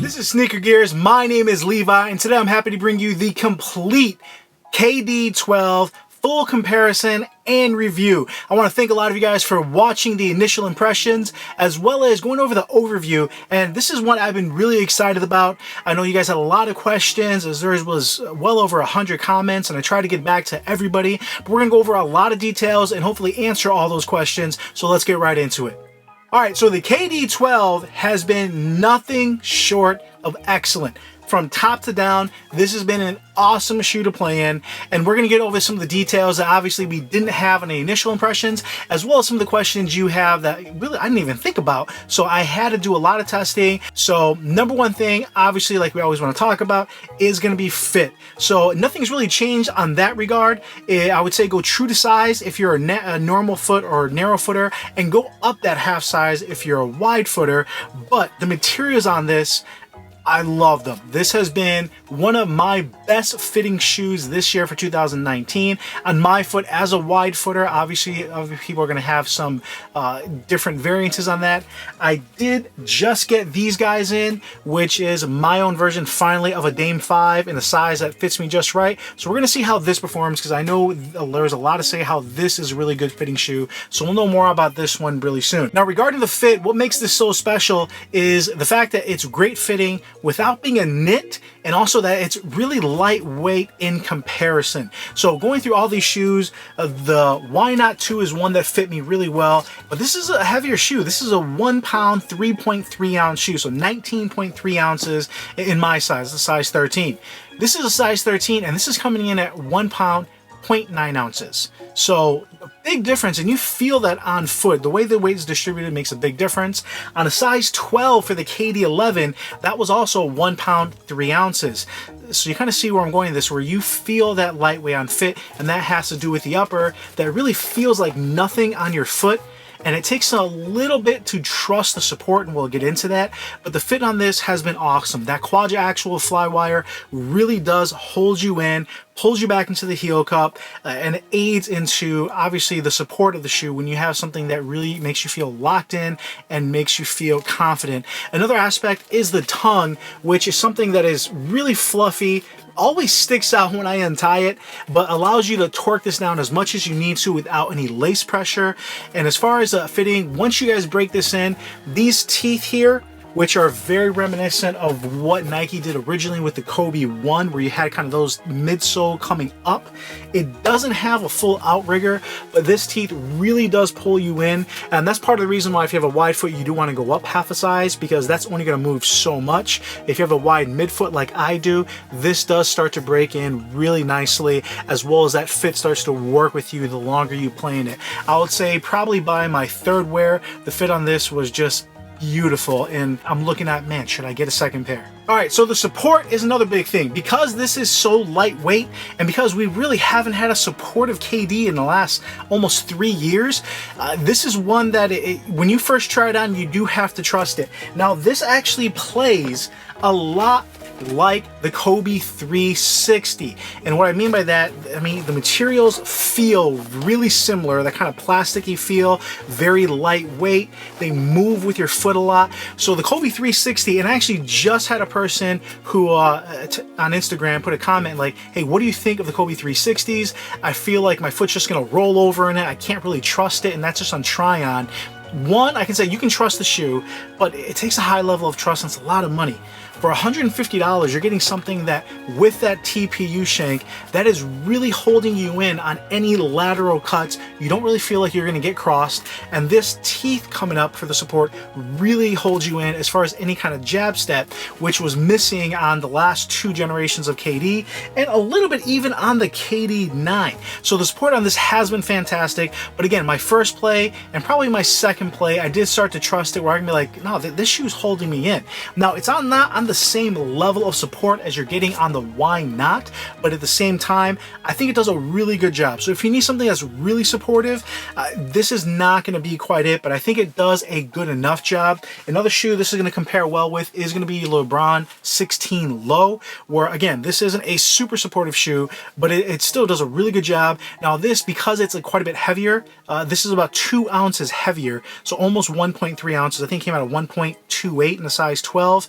This is Sneaker Gears. My name is Levi, and today I'm happy to bring you the complete KD12 full comparison and review. I want to thank a lot of you guys for watching the initial impressions as well as going over the overview, and this is one I've been really excited about. I know you guys had a lot of questions, as there was well over 100 comments, and I tried to get back to everybody, but we're going to go over a lot of details and hopefully answer all those questions, so let's get right into it. Alright, so the KD12 has been nothing short of excellent. From top to down, this has been an awesome shoe to play in, and we're going to get over some of the details that obviously we didn't have in the initial impressions, as well as some of the questions you have that really I didn't even think about, so I had to do a lot of testing. So number one thing, obviously, like we always want to talk about, is going to be fit. So nothing's really changed on that regard. I would say go true to size if you're a normal foot or narrow footer, and go up that half size if you're a wide footer. But the materials on this, I love them. This has been one of my best fitting shoes this year for 2019 on my foot as a wide footer. Obviously, other people are going to have some different variances on that. I did just get these guys in, which is my own version finally of a Dame 5 in a size that fits me just right. So we're going to see how this performs, because I know there's a lot to say how this is a really good fitting shoe. So we'll know more about this one really soon. Now, regarding the fit, what makes this so special is the fact that it's great fitting without being a knit, and also that it's really lightweight in comparison. So going through all these shoes, the Why Not 2 is one that fit me really well, but this is a heavier shoe. This is a 1 pound, 3.3 ounce shoe, so 19.3 ounces in my size, the size 13. This is a size 13, and this is coming in at 1 pound, 0.9 ounces. So a big difference, and you feel that on foot. The way the weight is distributed makes a big difference. On a size 12 for the KD11, that was also 1 pound, 3 ounces. So you kind of see where I'm going with this, where you feel that lightweight on fit, and that has to do with the upper that really feels like nothing on your foot. And it takes a little bit to trust the support, and we'll get into that. But the fit on this has been awesome. That quadriaxial flywire really does hold you in, pulls you back into the heel cup, and it aids into, obviously, the support of the shoe when you have something that really makes you feel locked in and makes you feel confident. Another aspect is the tongue, which is something that is really fluffy, always sticks out when I untie it, but allows you to torque this down as much as you need to without any lace pressure. And as far as fitting, once you guys break this in, these teeth here, which are very reminiscent of what Nike did originally with the Kobe 1, where you had kind of those midsole coming up. It doesn't have a full outrigger, but this teeth really does pull you in, and that's part of the reason why if you have a wide foot, you do want to go up half a size, because that's only going to move so much. If you have a wide midfoot like I do, this does start to break in really nicely, as well as that fit starts to work with you the longer you play in it. I would say probably by my third wear, the fit on this was just beautiful, and I'm looking at, man, should I get a second pair? Alright, so the support is another big thing. Because this is so lightweight, and because we really haven't had a supportive KD in the last almost 3 years, this is one that when you first try it on, you do have to trust it. Now, this actually plays a lot like the Kobe 360. And what I mean by that, I mean the materials feel really similar, that kind of plasticky feel, very lightweight. They move with your foot a lot. So the Kobe 360, and I actually just had a person who on Instagram put a comment like, hey, what do you think of the Kobe 360s? I feel like my foot's just gonna roll over in it. I can't really trust it, and that's just on try on. One, I can say you can trust the shoe, but it takes a high level of trust, and it's a lot of money. For $150, you're getting something that, with that TPU shank, that is really holding you in on any lateral cuts. You don't really feel like you're going to get crossed, and this teeth coming up for the support really holds you in as far as any kind of jab step, which was missing on the last 2 generations of KD, and a little bit even on the KD9. So the support on this has been fantastic, but again, my first play and probably my second play, I did start to trust it, where I can be like, no, this shoe's holding me in. Now, it's not on the same level of support as you're getting on the Why Not, but at the same time, I think it does a really good job. So if you need something that's really supportive, supportive, this is not going to be quite it, but I think it does a good enough job. Another shoe this is going to compare well with is going to be LeBron 16 Low, where again, this isn't a super supportive shoe, but it still does a really good job. Now this, because it's quite a bit heavier, this is about 2 ounces heavier, so almost 1.3 ounces. I think it came out at 1.28 in the size 12.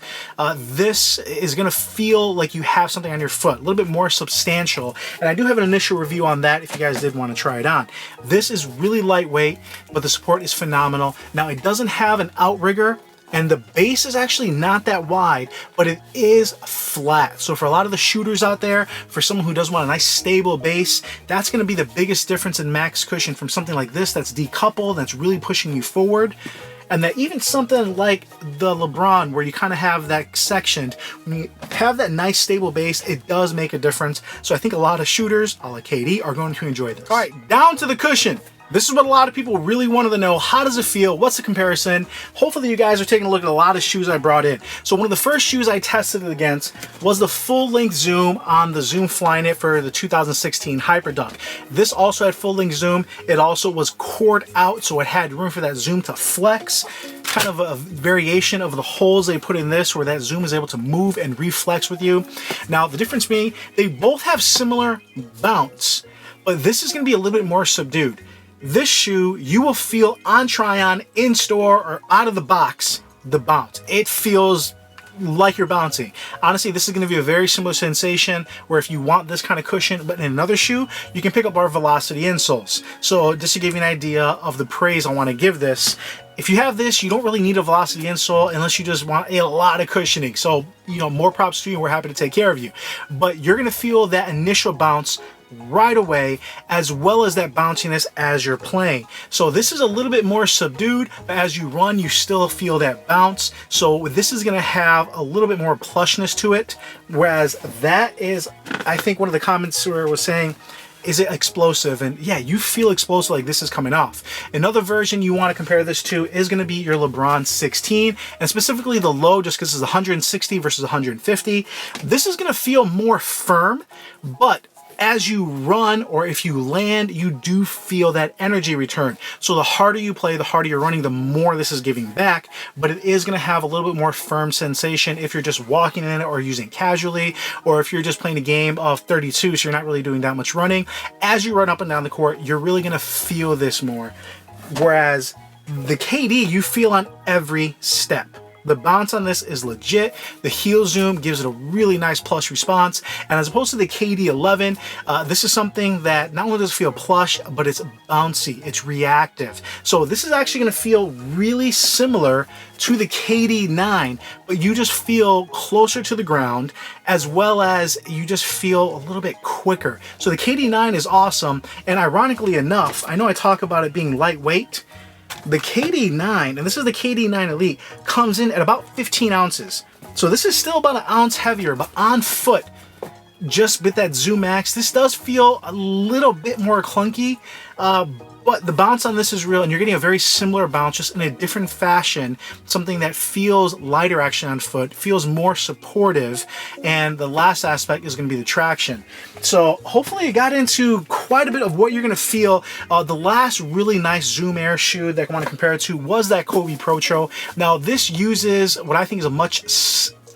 This is going to feel like you have something on your foot, a little bit more substantial, and I do have an initial review on that if you guys did want to try it on. This is really lightweight, but the support is phenomenal. Now it doesn't have an outrigger, and the base is actually not that wide, but it is flat. So for a lot of the shooters out there, for someone who does want a nice stable base, that's going to be the biggest difference in max cushion from something like this that's decoupled, that's really pushing you forward. And that even something like the LeBron, where you kind of have that sectioned, when you have that nice stable base, it does make a difference. So I think a lot of shooters, a la KD, are going to enjoy this. All right, down to the cushion. This is what a lot of people really wanted to know. How does it feel? What's the comparison? Hopefully you guys are taking a look at a lot of shoes I brought in. So one of the first shoes I tested it against was the full-length zoom on the Zoom Flyknit for the 2016 Hyperdunk. This also had full-length zoom. It also was cored out, so it had room for that zoom to flex. Kind of a variation of the holes they put in this, where that zoom is able to move and reflex with you. Now the difference being, they both have similar bounce, but this is going to be a little bit more subdued. This shoe, you will feel on try-on, in store, or out of the box, the bounce. It feels like you're bouncing. Honestly, this is going to be a very similar sensation where if you want this kind of cushion, but in another shoe, you can pick up our Velocity insoles. So just to give you an idea of the praise I want to give this, if you have this, you don't really need a Velocity insole unless you just want a lot of cushioning. So, you know, more props to you. We're happy to take care of you. But you're going to feel that initial bounce right away, as well as that bounciness as you're playing. So this is a little bit more subdued, but as you run, you still feel that bounce. So this is going to have a little bit more plushness to it, whereas that is, I think one of the comments where it was saying, is it explosive? And yeah, you feel explosive, like this is coming off. Another version you want to compare this to is going to be your LeBron 16, and specifically the low, just because it's 160 versus 150. This is going to feel more firm, but as you run, or if you land, you do feel that energy return. So the harder you play, the harder you're running, the more this is giving back, but it is going to have a little bit more firm sensation if you're just walking in it or using casually, or if you're just playing a game of 32, so you're not really doing that much running. As you run up and down the court, you're really going to feel this more. Whereas the KD, you feel on every step. The bounce on this is legit. The heel zoom gives it a really nice plush response. And as opposed to the KD11, this is something that not only does it feel plush, but it's bouncy, it's reactive. So this is actually going to feel really similar to the KD9, but you just feel closer to the ground, as well as you just feel a little bit quicker. So the KD9 is awesome. And ironically enough, I know I talk about it being lightweight, the KD9, and this is the KD9 Elite, comes in at about 15 ounces. So this is still about an ounce heavier, but on foot, just with that Zoom Max, this does feel a little bit more clunky, but the bounce on this is real, and you're getting a very similar bounce, just in a different fashion, something that feels lighter action on foot, feels more supportive, and the last aspect is going to be the traction. So hopefully you got into quite a bit of what you're going to feel. The last really nice Zoom Air shoe that I want to compare it to was that Kobe Pro. Now this uses what I think is a much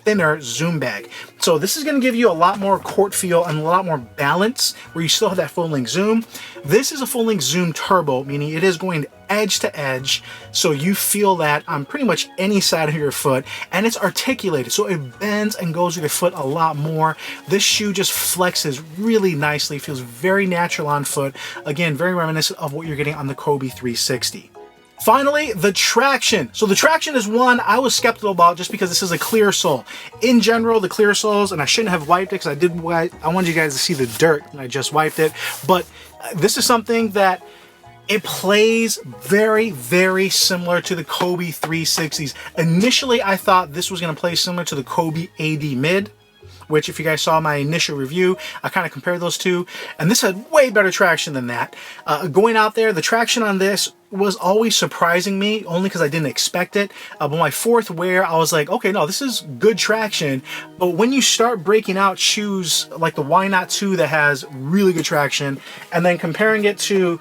thinner zoom bag. So this is going to give you a lot more court feel and a lot more balance, where you still have that full length zoom. This is a full length zoom turbo, meaning it is going edge to edge, so you feel that on pretty much any side of your foot, and it's articulated, so it bends and goes with your foot a lot more. This shoe just flexes really nicely, feels very natural on foot. Again, very reminiscent of what you're getting on the Kobe 360. Finally, the traction. So the traction is one I was skeptical about, just because this is a clear sole. In general, the clear soles, and I shouldn't have wiped it because I wanted you guys to see the dirt and I just wiped it, but this is something that it plays very, very similar to the Kobe 360s. Initially, I thought this was going to play similar to the Kobe AD Mid, which if you guys saw my initial review, I kind of compared those two, and this had way better traction than that. Going out there, the traction on this was always surprising me, only because I didn't expect it. But my fourth wear, I was like, okay, no, this is good traction. But when you start breaking out shoes like the Why Not 2 that has really good traction, and then comparing it to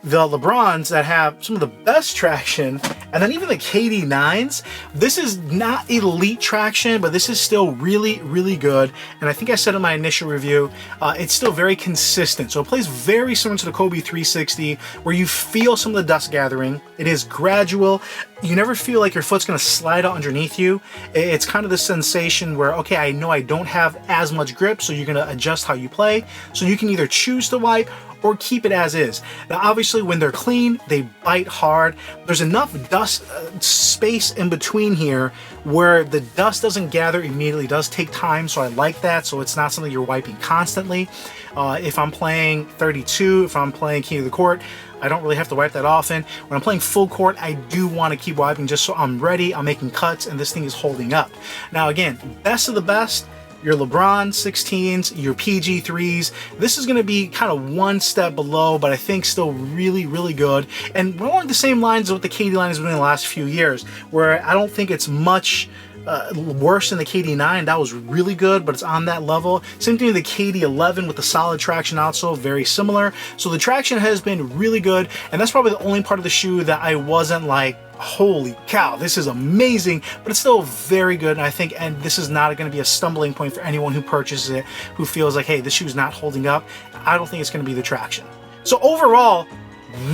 the LeBrons that have some of the best traction, and then even the KD9s, this is not elite traction, but this is still really, really good. And I think I said in my initial review, it's still very consistent. So it plays very similar to the Kobe 360, where you feel some of the dust gathering. It is gradual. You never feel like your foot's gonna slide out underneath you. It's kind of the sensation where, okay, I know I don't have as much grip, so you're gonna adjust how you play. So you can either choose to wipe or keep it as is. Now, obviously, when they're clean, they bite hard. There's enough dust space in between here where the dust doesn't gather immediately. It does take time, so I like that. So it's not something you're wiping constantly. If I'm playing 32, if I'm playing King of the Court, I don't really have to wipe that often. When I'm playing full court, I do want to keep wiping just so I'm ready, I'm making cuts, and this thing is holding up. Now again, best of the best, your LeBron 16s, your PG 3s. This is going to be kind of one step below, but I think still really, really good. And along the same lines of what the KD line has been in the last few years, where I don't think it's much worse than the KD9. That was really good, but it's on that level. Same thing with the KD11 with the solid traction, also very similar. So the traction has been really good, and that's probably the only part of the shoe that I wasn't like, holy cow, this is amazing, but it's still very good. And I think, and this is not going to be a stumbling point for anyone who purchases it, who feels like, hey, this shoe's not holding up. I don't think it's going to be the traction. So overall,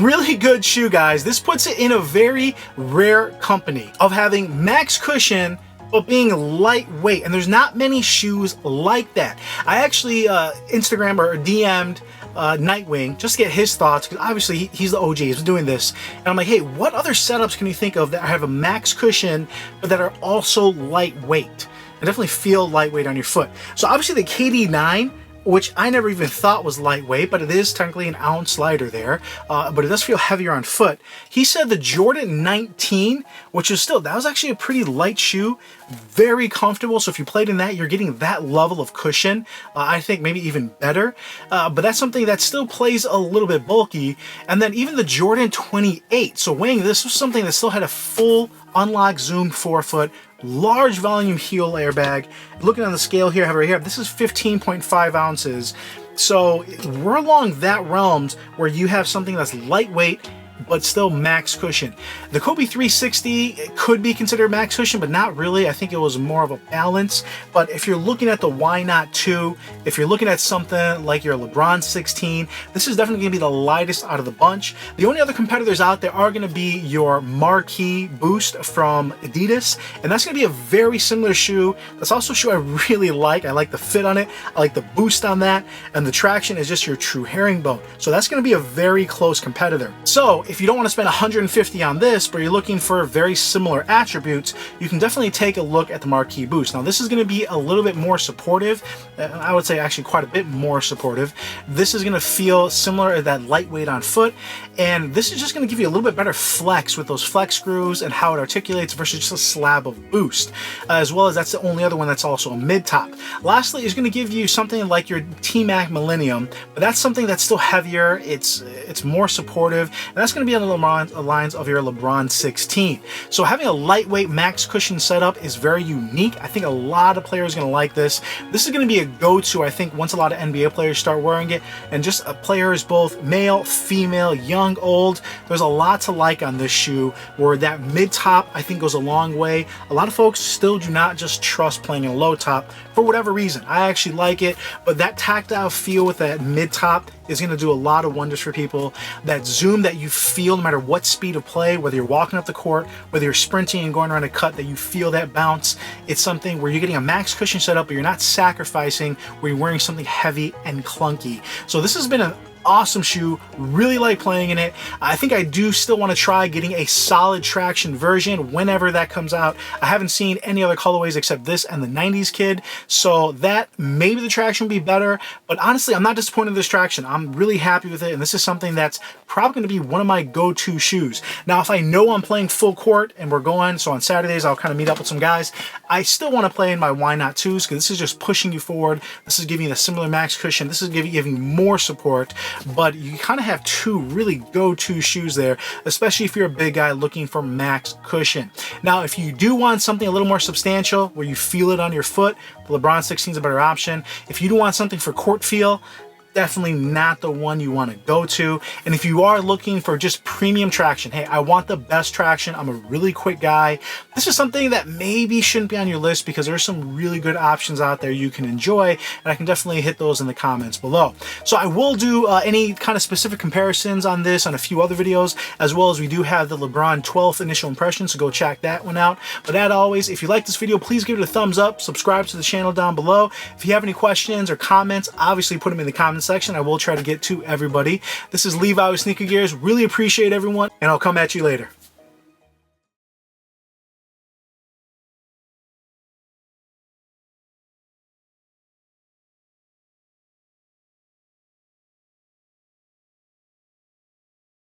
really good shoe, guys. This puts it in a very rare company of having max cushion but being lightweight, and there's not many shoes like that. I actually Instagram or DM'd Nightwing just to get his thoughts, because obviously he's the OG, he's been doing this, and I'm like, hey, what other setups can you think of that have a max cushion but that are also lightweight and definitely feel lightweight on your foot? So obviously the KD9, which I never even thought was lightweight, but it is technically an ounce lighter there, but it does feel heavier on foot. He said the Jordan 19, which is still, that was actually a pretty light shoe, very comfortable. So if you played in that, you're getting that level of cushion. I think maybe even better, but that's something that still plays a little bit bulky. And then even the Jordan 28, so weighing, this was something that still had a full unlock zoom forefoot, large volume heel airbag. Looking on the scale here, I have it right here, this is 15.5 ounces. So we're along that realms where you have something that's lightweight but still max cushion. The Kobe 360 could be considered max cushion, but not really. I think it was more of a balance. But if you're looking at the Why Not 2, if you're looking at something like your LeBron 16, this is definitely going to be the lightest out of the bunch. The only other competitors out there are going to be your Marquee Boost from Adidas, and that's going to be a very similar shoe. That's also a shoe I really like. I like the fit on it, I like the boost on that, and the traction is just your true herringbone. So that's going to be a very close competitor. So if you don't want to spend $150 on this, but you're looking for very similar attributes, you can definitely take a look at the Marquee Boost. Now this is going to be a little bit more supportive, I would say actually quite a bit more supportive. This is going to feel similar to that lightweight on foot, and this is just going to give you a little bit better flex with those flex screws and how it articulates versus just a slab of boost, as well as that's the only other one that's also a mid-top. Lastly, is going to give you something like your T-Mac Millennium, but that's something that's still heavier, it's more supportive, and that's going to be on the lines of your LeBron 16. So having a lightweight max cushion setup is very unique. I think a lot of players are going to like this. This is going to be a go-to, I think, once a lot of NBA players start wearing it, and just players both male, female, young, old. There's a lot to like on this shoe, where that mid-top I think goes a long way. A lot of folks still do not just trust playing in a low top for whatever reason. I actually like it, but that tactile feel with that mid-top is going to do a lot of wonders for people. That zoom that you feel no matter what speed of play, whether you're walking up the court, whether you're sprinting and going around a cut, that you feel that bounce. It's something where you're getting a max cushion setup, but you're not sacrificing where you're wearing something heavy and clunky. So this has been an awesome shoe, really like playing in it. I think I do still want to try getting a solid traction version whenever that comes out. I haven't seen any other colorways except this and the 90s Kid, so that maybe the traction will be better, but honestly I'm not disappointed in this traction. I'm really happy with it, and this is something that's probably going to be one of my go-to shoes. Now if I know I'm playing full court and we're going, so on Saturdays I'll kind of meet up with some guys, I still want to play in my Why Not 2s, because this is just pushing you forward. This is giving you a similar max cushion. This is giving you more support, but you kind of have two really go-to shoes there, especially if you're a big guy looking for max cushion. Now, if you do want something a little more substantial, where you feel it on your foot, the LeBron 16 is a better option. If you do want something for court feel, definitely not the one you want to go to. And if you are looking for just premium traction, hey, I want the best traction, I'm a really quick guy, this is something that maybe shouldn't be on your list because there's some really good options out there you can enjoy, and I can definitely hit those in the comments below. So I will do any kind of specific comparisons on this on a few other videos, as well as we do have the LeBron 12th initial impression, so go check that one out. But as always, if you like this video, please give it a thumbs up, subscribe to the channel down below. If you have any questions or comments, obviously put them in the comments section. I will try to get to everybody. This is Levi with Sneaker Gears. Really appreciate everyone, and I'll come at you later.